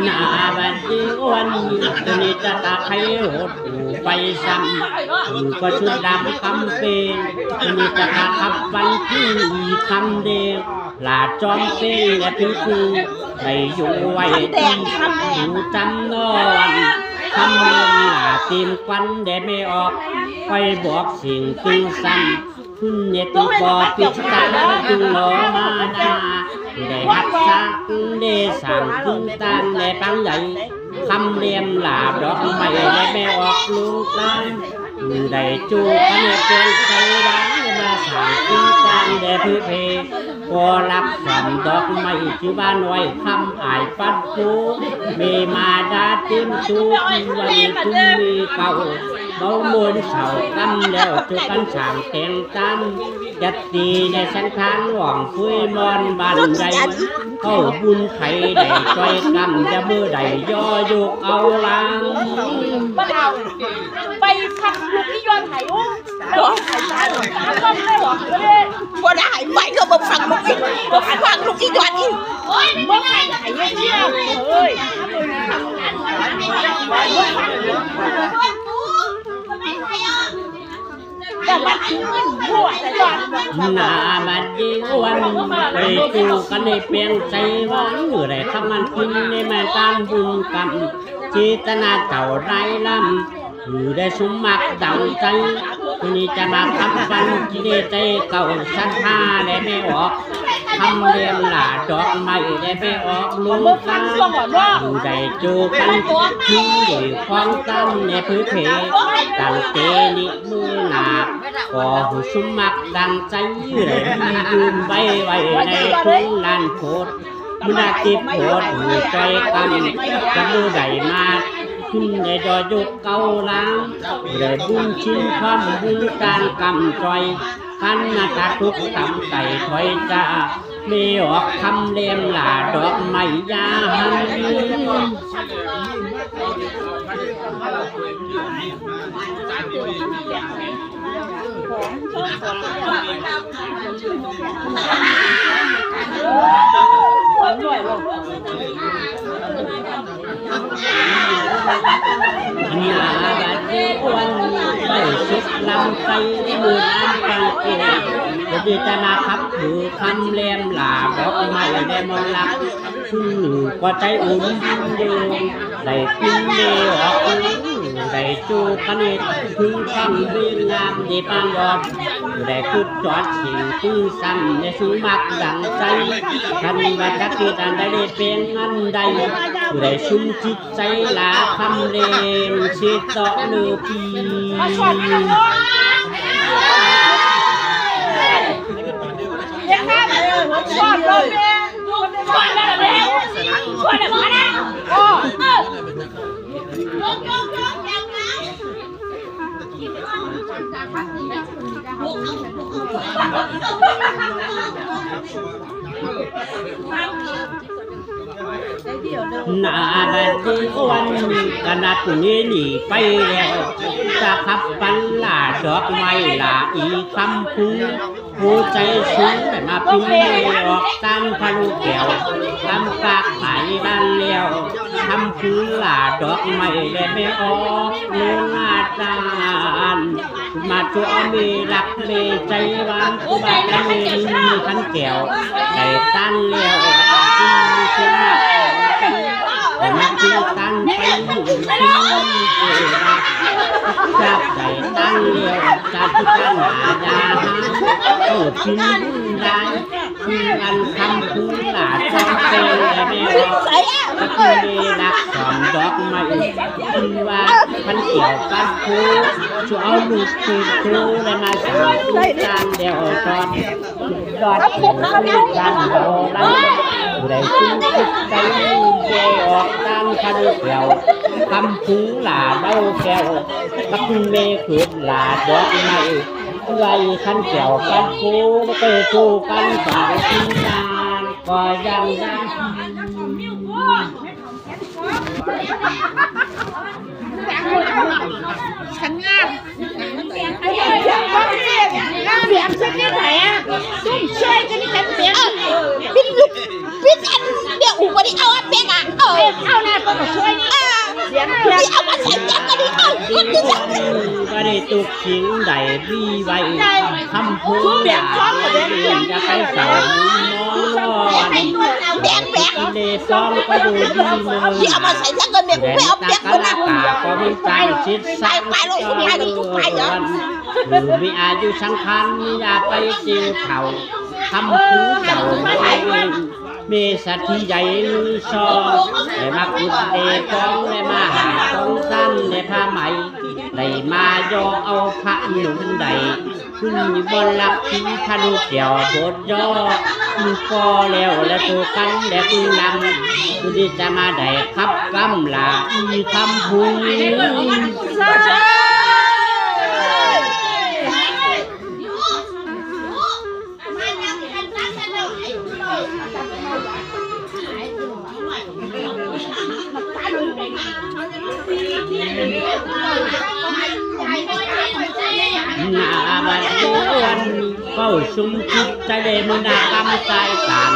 หน้าบัดนี้วันนี้จะตาใครโหดไปซ้ำก็ชุดดำคำเปย์นี่จะตาขับวันที่คำเดียวหลาจอมเปย์และพิคูไปอยู่ไว้ที่อยู่จำนอนคำเรียนหลาตีมควันเดไม่ออกไปบอกสิ่งตึงซ้ำคุณเนี่ยตุกอปิดตาจึงหลอมาดาได้หัดสักได้สั่งตึงตามได้ปังใหญ่คำเรียมหลาดอกไม้ได้ไม่ออกลูกลานได้จูกันเป็นใจร้ายมาสั่งตึงตามได้พื้นเพก็รับสั่งดอกไม้ที่บ้านไว้คำอายปัดปูมีมาดาเต็มตูที่วันคุณมีเก่าเบาบนเสากำแล้วจุกันสามแทงตั้มยัดตีในสันทานหว่องฟุ้ยมอนบันใดเข้าบุญไข่ได้ช่วยกำจะมือใดย่อยุกเอาลังบ้านเราไปพักลูกที่ย้อนไถ่อุ้มร้องไถ่ได้หรอก็ไม่หรอกเลยบ่ได้ไปก็บ่ฟังลูกอีกบ่ฟังลูกอีกย้อนอีกโอ้ยบ่ไถ่ไถ่เยี่ยมเฮ้ยแต่มันคือหัวแต่ย้อนหน้าบัดนี้วันไปจูกันในเปลี่ยนใจหวานอยู่ได้ทำมันกินในแม่ตานบุญกรรมจิตนาเก่าไรล้ำอยู่ได้สมมักดังใจทีนี้จะมาทำฟันกิเลสใจเก่าสัทธาได้ไม่ออกทำเรียมหลาดอกไม้ได้ไม่ออกลุงกันอยู่ได้จูกันทิ้งด้วยความตั้งในพื้นเพตั้งเตนิมือหนาก็หูสมมักดังใจเลยยืนไว้ในทุ่งลานโพดมุนาจิบโพดหูใจกำจะมือใดมาขึ้นในจอยุกเก่าล้างเลยบุญชิ้นความบุญการกำจอยขันนาตาทุกตำไก่ถอยจ้าไม่ออกคำเลียมหลาดอกไม้ยาหันมีลาบัดนี้วันไม่สุดลำใจมือน้ำฟังเองจะดีจะมาขับถือคำเลียมหลาดอกไม้ได้มนลักคุณก็ใจอุ่นยืนได้กินเดียวได้จูกันถึงคำดีงามดีปานยอดได้คุดจอดสิ่งที่ซ้ำในสูมักดังใจทันวัตถุอันใดได้เป็นอันใดได้ชุ่มจิตใจลาคำเลียมชิดต่อเนื้อปีชอบเลยชอบเลยชอบเลยมาแล้วโอ้หน้าบัดนี้วันกนัดนี้หนีไปแล้วจะขับปันหลาดอกไม้หลาอีคำพูผู้ใจสูงแต่มาพิมพ์ออกตั้งพะลูกแก้วทำปากหายบ้านเลี้ยวทำพื้นหลาดอกไม้ได้ไม่ออกเนื้อจานมาตัวมีหลักเลใจหวานผู้บ้านมีขันแก้วได้ตั้งเลี้ยวกินชิ้นแต่มากินตั้งไปอยู่ที่จับใจตั้งเลี้ยวจับที่ตั้งหายาโอ้ชิ้นได้คืออันคำพูดหลาจงเป็นไม่ออกก็คือรักสอนดอกไม้คือว่าพันเกี่ยวกันคูช่วยเอาลูกคือครูได้มาสอนจานเดียวจอดจอดจานโบราณได้คุ้มคิดใจเกี่ยวออกตั้งพันเกี่ยวคำพูดหลาเล่าแก้วกับเมฆคือหลาดอกไม้ไว้ขันเกี่ยวกันคูไปคู่กันสายทีงานก็ยังได้ฉันงามเสียงฉันที่ไหนอ่ะซุ่มช่วยกันนี่ฉันเสียง ลูกพี่อันเดี๋ยวอูวันนี้เอาเปียกอ่ะเอาแน่ก็มาช่วยนี่เสียงเพียง พี่เอามาใส่เปียกกันดิคนที่สั่ง ก็ได้ตุกขิงได้รีไว้คำพูดอย่าไปใส่มองแดงเลฟ้องก็ดูดีเลย พี่เอามาใส่ทั้งกันเนี่ยไม่เอาเปียกคนนะ ก็มีใจชิดสักมีอายุสังขารมียาไปจิวเข่าคำพูดเจ้าไม่เองมีสัตย์ใหญ่ลือซอได้มาขุดเดฟ้องได้มาหาของสั้นได้ผ้าไหมได้มาย่อเอาพระหนุ่มใดขึ้นบนหลักที่ทะลุเกี่ยวโบดย่อมือพอแล้วและตัวกันและตีนำผู้ที่จะมาได้ขับกำลาอีคำพูหน้าบัดเดือนเข้าชุมจิตใจเดมุนากรรมใจกัน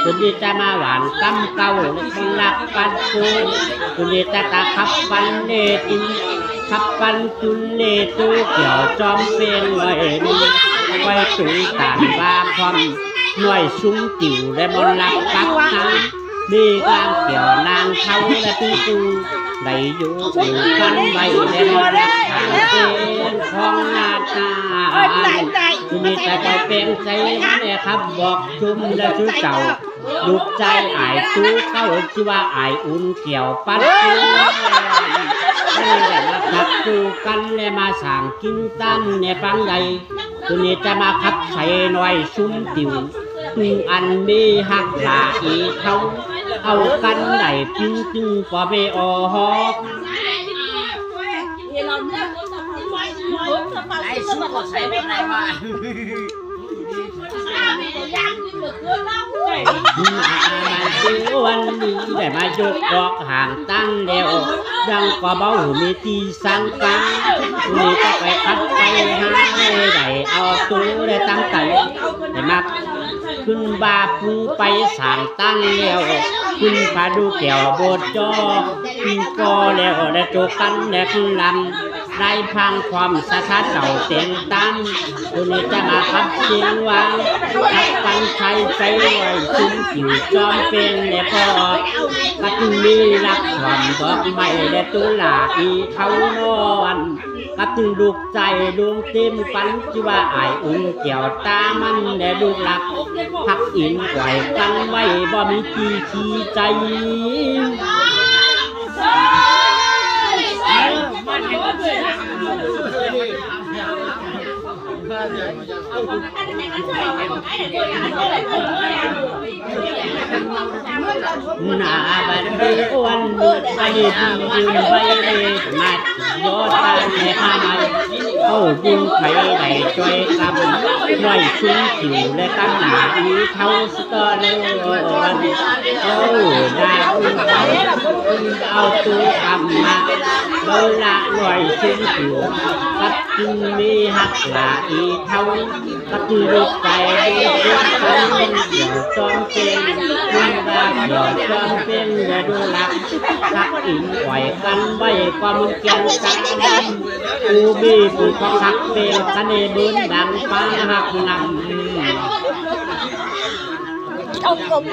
คุณดีจะมาหวานกำเก่าคนรักปันจูคุณดีจะตาขับปันเลตุขับปันจุนเลตูเกี่ยวจอมเป็นไว้ไว้ตุยตานว่าความหน่วยซุ้มติ๋วและบนรักปักทังดีกลางเกี่ยวนางเขาและตูได้อยู่กันไว้ในบนรักทางเป็นของนาตาคุณดีจะไปเป็นใจเนี่ยครับบอกชุมและชุดเจ้าลูกใจอายตู้เข้าชื่อว่าอายอุ่นเกี่ยวปัดนี่แหละมาขับตู้กันและมาสั่งกินตันในฟังใหญ่ตัวนี้จะมาขับใส่หน่อยซุ้มติ๋วอันมีหักหลาอีเขาเอากันไหนจึงก็ไม่ออกไอ้สุดใส่ไม่ได้ว่าวันนี้ได้มาจกกอกห่างตั้งเดียวดังก็เบามีตีสังกังนี่ก็ไปคัดไปหาได้เอาตัวได้ตั้งใจได้มาขึ้นบาปูไปสั่งตั้งเดียวขึ้นพาดูแก้วโบดจอขึ้นก็แล้วได้โจกันได้ขึ้นลำได้พังความสะท้านเต่าเต็งตั้มตัวนี้จะมาขับเชียงวางขับกันใช้ใจไว้ชุมจิ๋วจอมเป็นในพอกัดมีรักความบอกไม่ได้ตัวหลาอีเขานอนกัดลูกใจดวงเต็มปันที่ว่าอายอุ่นเกี่ยวตามันได้ลูกหลักพักอินไหวกันไว้บ่มีที่ขี้ใจหน้าบัดเดือนไปยืนไปเลยมาโยตันในผ้าไหมเข้าดึงไผ่ได้ช่วยกำหน่อยชุ่มผิวและตั้งหนาอีเท้าสตอเลวันเอาได้เอาตัวกำมาเบลละหน่อยชุ่มผิวกัดจึงมีหักหลาอีเท้ากัดลูกใจดูกันเกี่ยวจอมเป็นมันว่าเกี่ยวจอมเป็นและดูหลักกัดอินไหวกันไว้ความเกี่ยวกันอูบีปูเขาหักเป็นคะแนนบุญดังฟ้าหักนำเอากลม